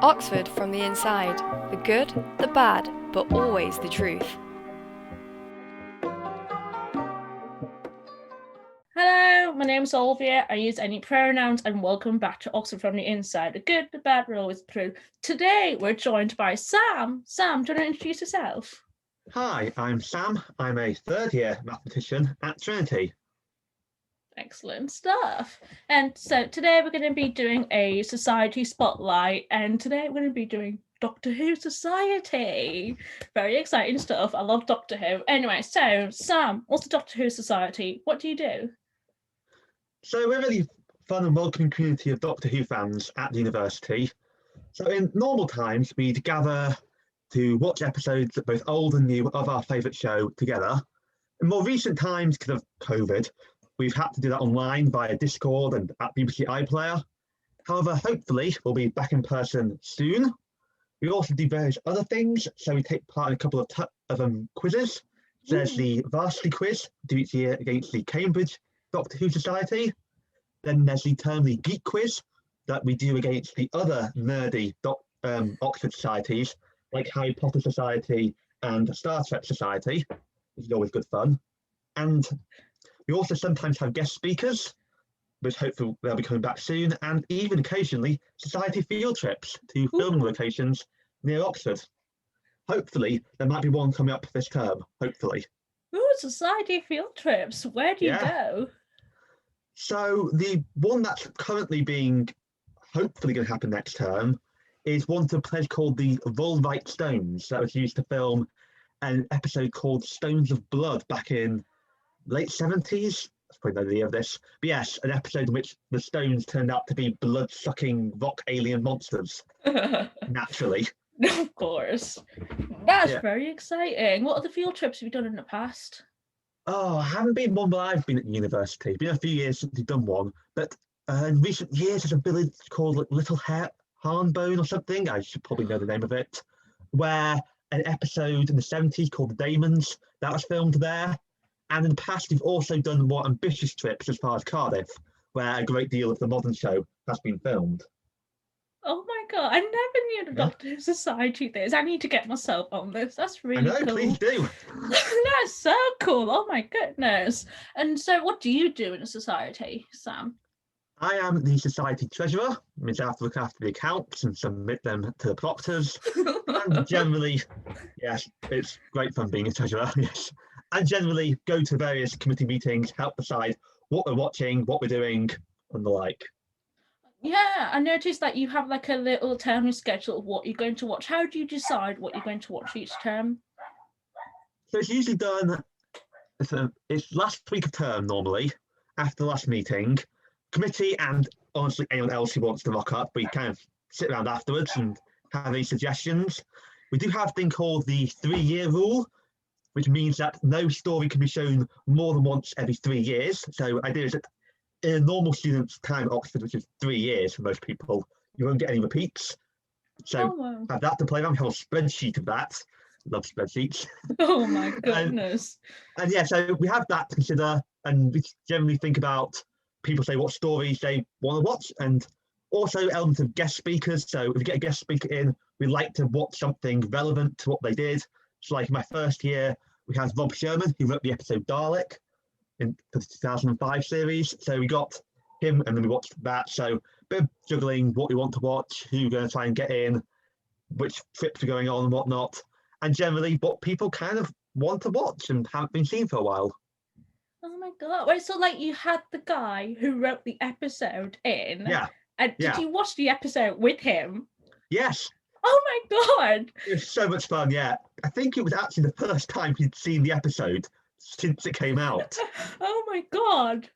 Oxford from the inside. The good, the bad, but always the truth. Hello, my name's Olviya. I use any pronouns and welcome back to Oxford from the inside. The good, the bad, but always the truth. Today we're joined by Sam. Sam, do you want to introduce yourself? Hi, I'm Sam. I'm a third-year mathematician at Trinity. Excellent stuff. And so today we're going to be doing a society spotlight, and today we're going to be doing Doctor Who Society. Very exciting stuff. I love Doctor Who. Anyway, so Sam, what's the Doctor Who Society? What do you do? So we're a really fun and welcoming community of Doctor Who fans at the university. So in normal times, we'd gather to watch episodes, both old and new, of our favourite show together. In more recent times, because of COVID, we've had to do that online via Discord and at BBC iPlayer. However, hopefully, we'll be back in person soon. We also do various other things. So we take part in a couple of quizzes. There's the Varsity Quiz, do each year against the Cambridge Doctor Who Society. Then there's the Termly Geek Quiz that we do against the other nerdy Oxford societies, like Harry Potter Society and Star Trek Society, which is always good fun. And we also sometimes have guest speakers, which hopefully they'll be coming back soon, and even occasionally society field trips to filming locations near Oxford. Hopefully, there might be one coming up this term, hopefully. Ooh, society field trips. Where do you go? So the one that's currently hopefully going to happen next term is one to a place called the Volvite Stones that was used to film an episode called Stones of Blood back in late 70s. That's probably no idea of this. But yes, an episode in which the stones turned out to be blood-sucking rock alien monsters. Naturally. Of course. That's very exciting. What other field trips have you done in the past? Oh, I haven't been one while I've been at university. It's been a few years since we've done one. But in recent years, there's a village called Little Harnbone or something. I should probably know the name of it. Where an episode in the 70s called The Daemons, that was filmed there. And in the past, we've also done more ambitious trips as far as Cardiff, where a great deal of the modern show has been filmed. Oh my god, I never knew the Doctor Who Society this. I need to get myself on this. That's really cool. Please do. That's so cool. Oh my goodness. And so what do you do in a society, Sam? I am the society treasurer, which I have to look after the accounts and submit them to the proctors. And generally, yes, it's great fun being a treasurer, yes. And generally go to various committee meetings, help decide what we're watching, what we're doing, and the like. Yeah, I noticed that you have like a little term schedule of what you're going to watch. How do you decide what you're going to watch each term? So it's usually done, it's last week of term normally, after the last meeting. Committee and honestly anyone else who wants to rock up, we kind of sit around afterwards and have any suggestions. We do have a thing called the 3-year rule, which means that no story can be shown more than once every 3 years. So idea is that in a normal student's time at Oxford, which is 3 years for most people, you won't get any repeats. So have that to play around. We have a spreadsheet of that. Love spreadsheets. Oh my goodness. and yeah, so we have that to consider, and we generally think about people say what stories they want to watch, and also elements of guest speakers. So if we get a guest speaker in, we like to watch something relevant to what they did. So like in my first year, we had Rob Sherman, who wrote the episode Dalek in the 2005 series. So we got him and then we watched that. So a bit of juggling what we want to watch, who we're going to try and get in, which trips are going on and whatnot. And generally what people kind of want to watch and haven't been seen for a while. Oh my god. Wait, so like you had the guy who wrote the episode in. Yeah. And did you watch the episode with him? Yes. Oh my god. It was so much fun, yeah. I think it was actually the first time he'd seen the episode since it came out. Oh my god.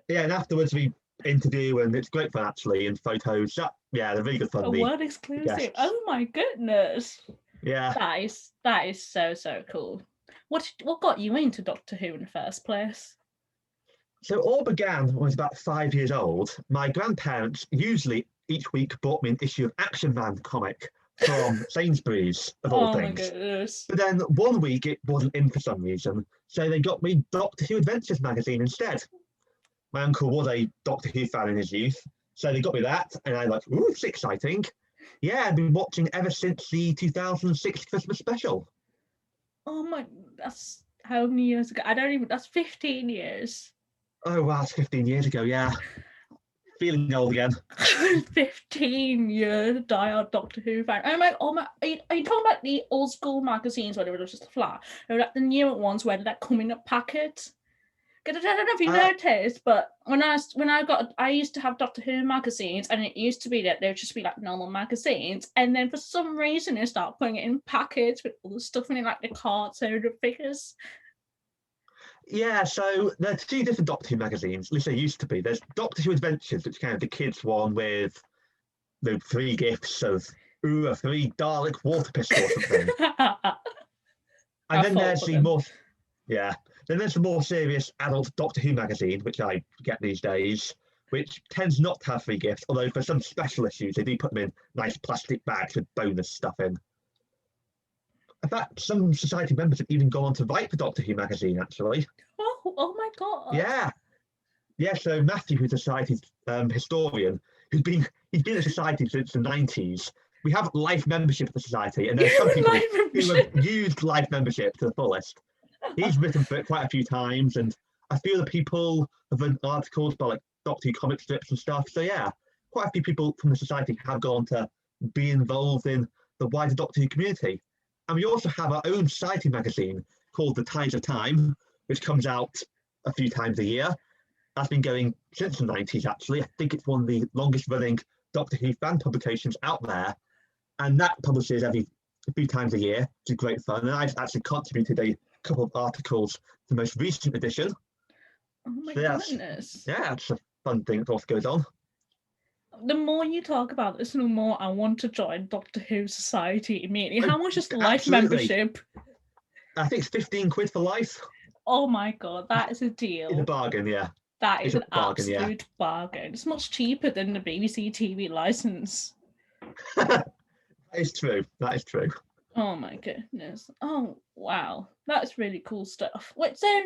Yeah, and afterwards we interview and it's great fun actually, and photos. Yeah, they're really good fun. A world exclusive. Oh my goodness. Yeah. That is so cool. What got you into Doctor Who in the first place? So it all began when I was about 5 years old. My grandparents usually each week bought me an issue of Action Man comic from Sainsbury's, of all things. My goodness. But then one week it wasn't in for some reason, so they got me Doctor Who Adventures magazine instead. My uncle was a Doctor Who fan in his youth, so they got me that, and I like, ooh, it's exciting. Yeah, I've been watching ever since the 2006 Christmas special. Oh my, that's how many years ago? I don't even, that's 15 years. Oh wow, it's 15 years ago, yeah. Feeling old again. 15 years die-hard Doctor Who fan. I'm like, oh my, are you talking about the old school magazines where they were just flat? Or like the newer ones where they're coming up packets? Because I don't know if you noticed, but I used to have Doctor Who magazines, and it used to be that they would just be like normal magazines, and then for some reason they start putting it in packets with all the stuff in it, like the cards and the figures. Yeah, so there are two different Doctor Who magazines. At least there used to be. There's Doctor Who Adventures, which is kind of the kids' one with the 3 gifts of a 3 Dalek water pistol or something. And then there's the more, yeah, then there's the more serious adult Doctor Who magazine, which I get these days, which tends not to have 3 gifts, although for some special issues they do put them in nice plastic bags with bonus stuff in. In fact, some Society members have even gone on to write for Doctor Who magazine, actually. Oh my god! Yeah. So Matthew, who's a Society's historian, he's been at Society since the 90s. We have life membership of the Society, and there's some people who have used life membership to the fullest. He's written for it quite a few times, and a few other people have written articles about like Doctor Who comic strips and stuff. So yeah, quite a few people from the Society have gone to be involved in the wider Doctor Who community. And we also have our own Society magazine called The Tides of Time, which comes out a few times a year. That's been going since the 90s, actually. I think it's one of the longest running Doctor Who fan publications out there. And that publishes a few times a year, which is great fun. And I've actually contributed a couple of articles to the most recent edition. Oh my goodness. Yeah, it's a fun thing that also goes on. The more you talk about this, the more I want to join Doctor Who Society immediately. How much is life membership? I think it's 15 quid for life. Oh my god, that is a deal. It's a bargain, yeah. That is an absolute bargain. It's much cheaper than the BBC TV license. That is true. Oh my goodness. Oh wow. That's really cool stuff. Wait, so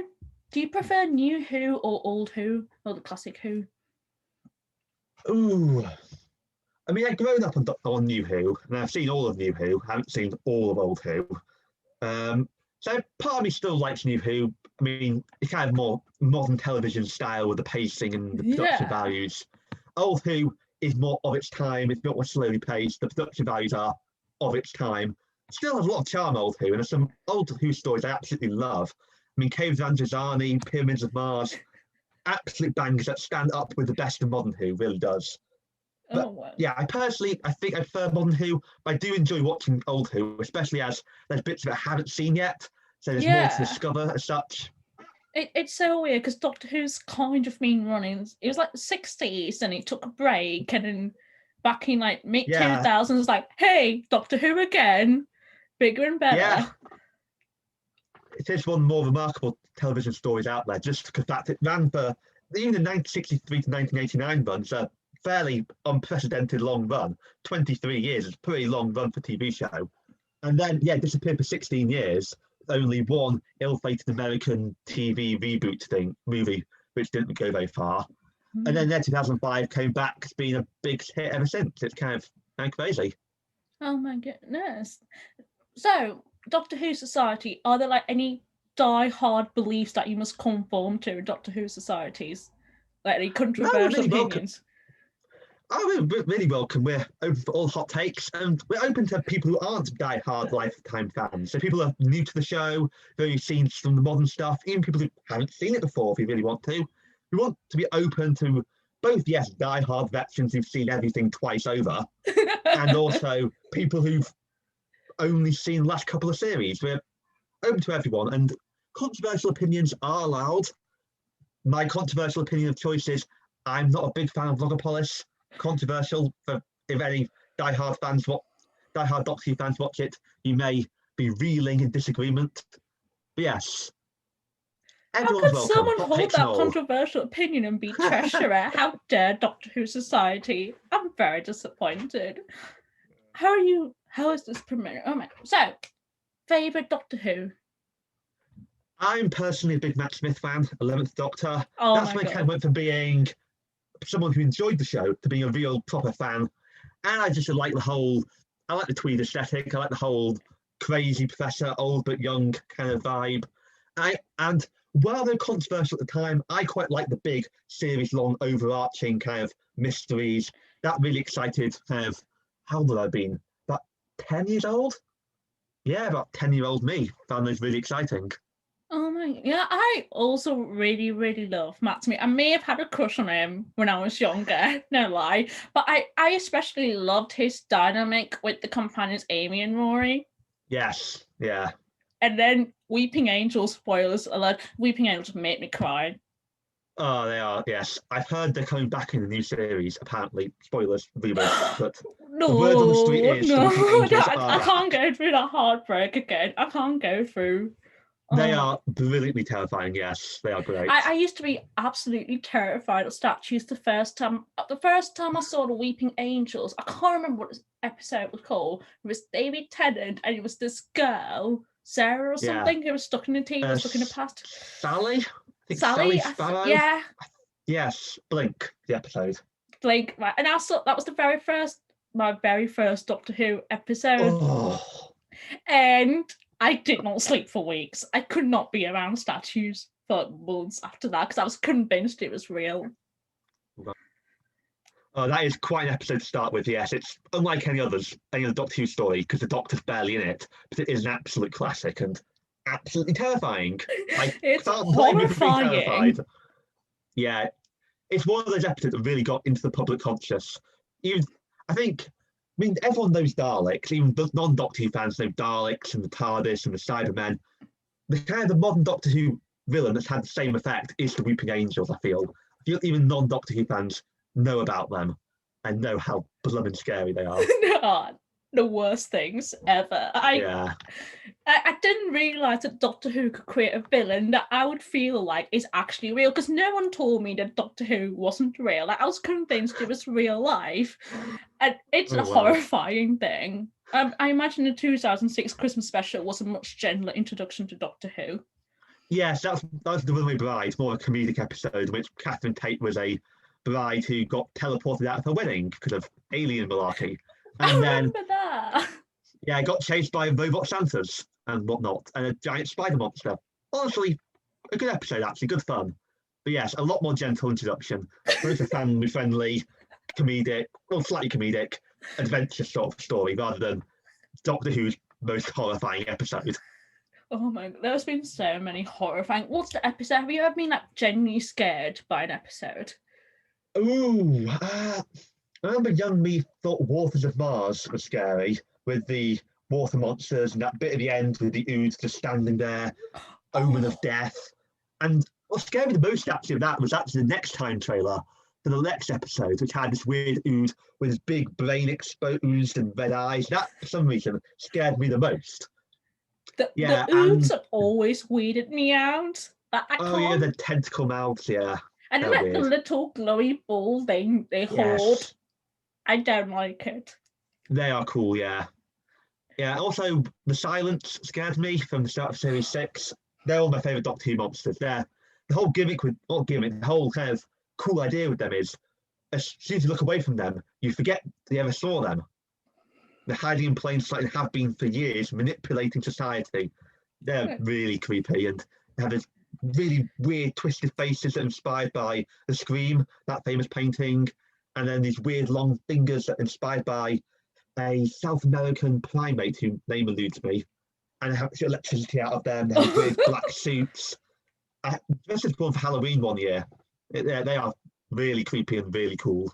do you prefer New Who or Old Who or the classic Who? Ooh. I mean, I've grown up on New Who, and I've seen all of New Who. I haven't seen all of Old Who. So part of me still likes New Who. I mean, it's kind of more modern television style with the pacing and the production values. Old Who is more of its time. It's not more slowly paced. The production values are of its time. Still has a lot of charm, Old Who, and there's some Old Who stories I absolutely love. I mean, Caves of Androzani, Pyramids of Mars, absolute bangers that stand up with the best of modern Who, really does. But, yeah, I think I prefer modern Who. I do enjoy watching Old Who, especially as there's bits of it I haven't seen yet, so there's more to discover as such. It's so weird because Doctor Who's kind of been running. It was like the 60s, and it took a break, and then back in like mid 2000s, it's like, hey, Doctor Who again, bigger and better. Yeah. It is one of the more remarkable television stories out there, just because that it ran for even the 1963 to 1989 runs. A fairly unprecedented long run. 23 years is a pretty long run for a TV show. And then, disappeared for 16 years. Only one ill-fated American TV reboot movie, which didn't go very far. And then 2005 came back. It's been a big hit ever since. It's kind of crazy. Oh my goodness. So, Doctor Who Society, are there like any die-hard beliefs that you must conform to in Doctor Who societies? Like any controversial opinions? We're really welcome. We're open for all hot takes, and we're open to people who aren't die-hard lifetime fans. So people who are new to the show, who've seen some of the modern stuff, even people who haven't seen it before, if you really want to. We want to be open to both, die-hard veterans who've seen everything twice over, and also people who've only seen the last couple of series. We're open to everyone, and controversial opinions are allowed. My controversial opinion of choice is I'm not a big fan of Logopolis. Controversial for if any die-hard Doctor Who fans watch it, you may be reeling in disagreement. But yes, everyone's welcome. How could someone hold that controversial opinion and be treasurer? How dare Doctor Who Society? I'm very disappointed. How is this promoted? Oh my! So, favourite Doctor Who? I'm personally a big Matt Smith fan. 11th Doctor. Oh That's when I kind of went from being someone who enjoyed the show to being a real proper fan. And I just like I like the tweed aesthetic. I like the whole crazy professor, old but young kind of vibe. And while they're controversial at the time, I quite like the big series long overarching kind of mysteries. That really excited kind of, how old have I been? About 10 years old? Yeah, about 10-year-old me found those really exciting. Oh my, yeah, I also really, really love Matt Smith. I may have had a crush on him when I was younger, no lie, but I especially loved his dynamic with the companions Amy and Rory. Yes, yeah. And then Weeping Angels, spoilers alert, Weeping Angels made me cry. Oh, they are, yes. I've heard they're coming back in the new series, apparently. Spoilers, rumors, but No, the word on the street is the Weeping Angels are I back. can't go through that heartbreak again. I can't go through. They are brilliantly terrifying, yes. They are great. I used to be absolutely terrified of statues the first time I saw the Weeping Angels. I can't remember what this episode was called. It was David Tennant and it was this girl, Sarah or something, who was stuck in a TV, stuck in the past. Sally? I think Sally Sparrow? yeah. Yes, Blink, the episode. Blink, right. And I saw that was my very first Doctor Who episode. Oh. And I did not sleep for weeks. I could not be around statues for months after that because I was convinced it was real. Oh, that is quite an episode to start with, yes. It's unlike any other Doctor Who story because the Doctor's barely in it, but it is an absolute classic and absolutely terrifying. It's horrifying. Yeah, it's one of those episodes that really got into the public conscious. I mean, everyone knows Daleks, even non-Doctor Who fans know Daleks and the TARDIS and the Cybermen. The modern Doctor Who villain that's had the same effect is the Weeping Angels, I feel. Even non-Doctor Who fans know about them and know how blooming scary they are. The worst things ever. I didn't realise that Doctor Who could create a villain that I would feel like is actually real because no one told me that Doctor Who wasn't real. Like, I was convinced it was real life, and it's a horrifying thing. I imagine the 2006 Christmas special was a much gentler introduction to Doctor Who. Yes, that was The Runaway Bride, more a comedic episode in which Catherine Tate was a bride who got teleported out of her wedding because of alien malarkey. And I remember that. Yeah, got chased by robot Santas and whatnot, and a giant spider monster. Honestly, a good episode, actually, good fun. But yes, a lot more gentle introduction. Both a family-friendly, comedic, well, slightly comedic, adventure sort of story rather than Doctor Who's most horrifying episode. Oh my god, there's been so many horrifying. What's the episode? Have you ever been like genuinely scared by an episode? Ooh, I remember young me thought Waters of Mars was scary with the water monsters and that bit at the end with the Oods just standing there, omen of death. And what scared me the most actually of that was actually the Next Time trailer for the next episode, which had this weird Ood with his big brain exposed and red eyes. That, for some reason, scared me the most. The Oods have always weirded me out. Yeah, the tentacle mouths, yeah. And then like the little glowy balls they hold. I don't like it. They are cool, yeah. Yeah, also the silence scared me from the start of series 6. They're all my favourite Doctor Who monsters. The whole the whole kind of cool idea with them is as soon as you look away from them, you forget you ever saw them. They're hiding in plain sight and have been for years, manipulating society. They're really creepy and they have this really weird twisted faces that are inspired by the Scream, that famous painting, and then these weird long fingers that are inspired by a South American primate whose name eludes me, and they have electricity out of them. They have weird black suits. I dressed as one for Halloween one year. They are really creepy and really cool.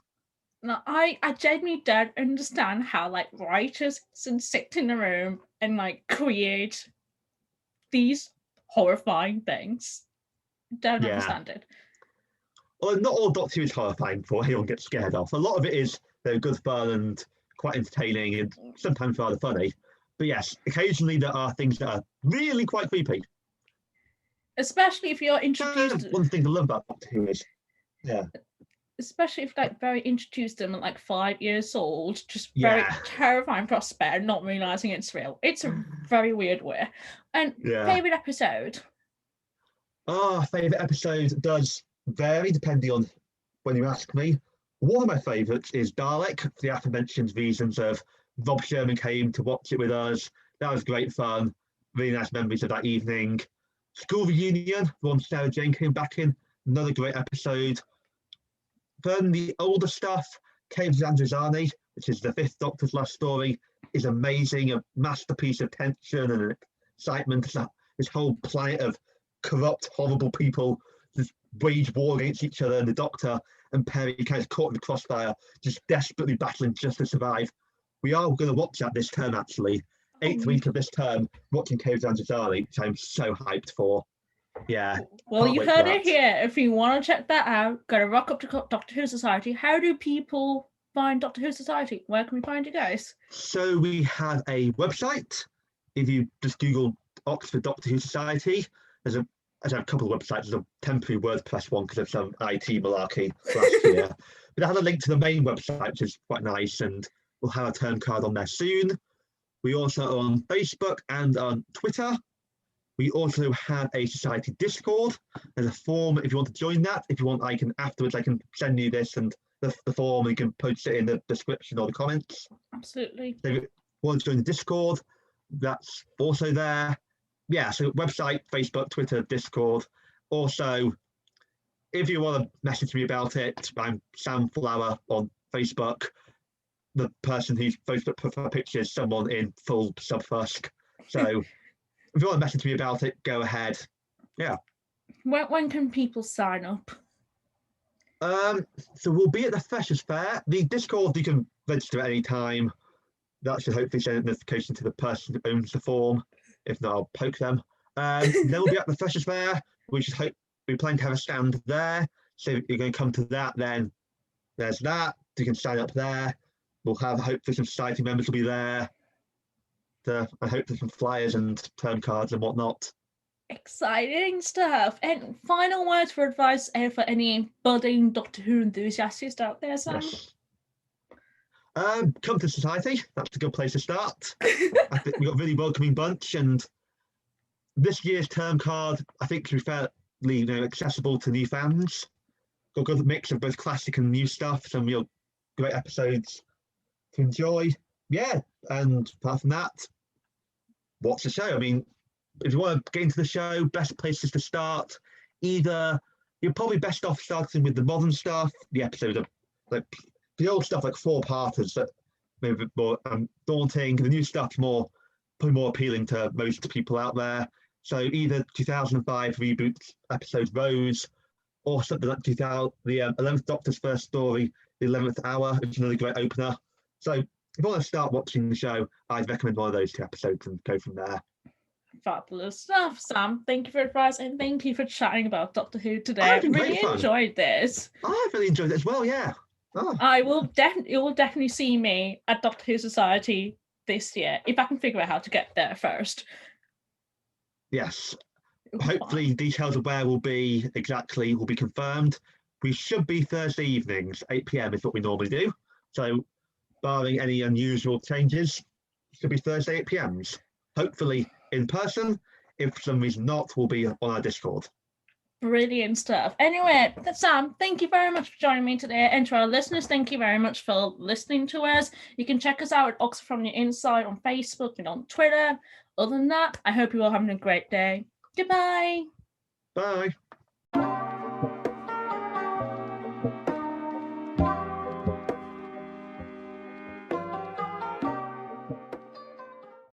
No, I genuinely don't understand how like writers can sit in a room and like create these horrifying things. Don't understand it. Well, not all Doctor Who is horrifying for anyone gets scared of. A lot of it is good fun and quite entertaining and sometimes rather funny. But yes, occasionally there are things that are really quite creepy. Especially if you're introduced. One thing to love about Doctor Who is, especially if like very introduced them at like 5 years old, just very terrifying prospect, not realizing it's real. It's a very weird way. And favorite episode? Favourite episode does vary depending on when you ask me. One of my favourites is Dalek, for the aforementioned reasons of Rob Sherman came to watch it with us. That was great fun. Really nice memories of that evening. School Reunion, Ron Sarah Jane came back in. Another great episode. Then the older stuff, Caves of Androzani, which is the fifth Doctor's last story, is amazing. A masterpiece of tension and excitement. This whole planet of corrupt, horrible people just wage war against each other, and the Doctor and Perry kind of caught in the crossfire, just desperately battling just to survive. We are going to watch that this term, actually. 8th week of this term, watching Caves of Androzani, which I'm so hyped for. Yeah. Well, you heard it here. If you want to check that out, go to rock up to Doctor Who Society. How do people find Doctor Who Society? Where can we find you guys? So we have a website. If you just Google Oxford Doctor Who Society, there's a couple of websites. There's a temporary WordPress one because of some IT malarkey last year. But I have a link to the main website, which is quite nice, and we'll have a term card on there soon. We also are on Facebook and on Twitter. We also have a society Discord. There's a form if you want to join that. If you want, I can send you this and the form, and you can post it in the description or the comments. Absolutely. So if you want to join the Discord, that's also there. Yeah, so website, Facebook, Twitter, Discord. Also, if you want to message me about it, I'm Sam Flower on Facebook. The person whose Facebook profile picture is someone in full subfusk. So if you want to message me about it, go ahead. Yeah. When can people sign up? So we'll be at the Freshers Fair. The Discord, you can register at any time. That should hopefully send a notification to the person who owns the form. If not, I'll poke them. Then we'll be at the Freshers Fair. We plan to have a stand there. So if you're going to come to that, then there's that. You can sign up there. We'll have, hopefully, some society members will be there. I hope there's some flyers and term cards and whatnot. Exciting stuff. And final words for advice for any budding Doctor Who enthusiasts out there, Sam? Yes. Come to society. That's a good place to start. I think we've got a really welcoming bunch, and this year's term card, I think, can be fairly accessible to new fans. Got a good mix of both classic and new stuff. Some real great episodes to enjoy. Yeah, and apart from that, watch the show. I mean, if you want to get into the show, best places to start. Either you're probably best off starting with the modern stuff, the episodes of like the old stuff, like 4-parters that maybe more daunting. The new stuff's probably more appealing to most people out there. So either 2005 reboot episode Rose, or something like the 11th Doctor's first story, the 11th Hour, which is another great opener. So if you want to start watching the show, I'd recommend one of those 2 episodes and go from there. Fabulous stuff, Sam. Thank you for advice, and thank you for chatting about Doctor Who today. I really enjoyed this. I've really enjoyed it as well, yeah. Oh. You will definitely see me at Doctor Who Society this year, if I can figure out how to get there first. Yes. Hopefully details of where we'll be exactly will be confirmed. We should be Thursday evenings, 8 p.m. is what we normally do. So barring any unusual changes, it should be Thursday 8 p.m. Hopefully in person. If for some reason not, we'll be on our Discord. Brilliant stuff. Anyway, Sam, thank you very much for joining me today. And to our listeners, thank you very much for listening to us. You can check us out at Oxford from the Inside on Facebook and on Twitter. Other than that, I hope you're all having a great day. Goodbye. Bye.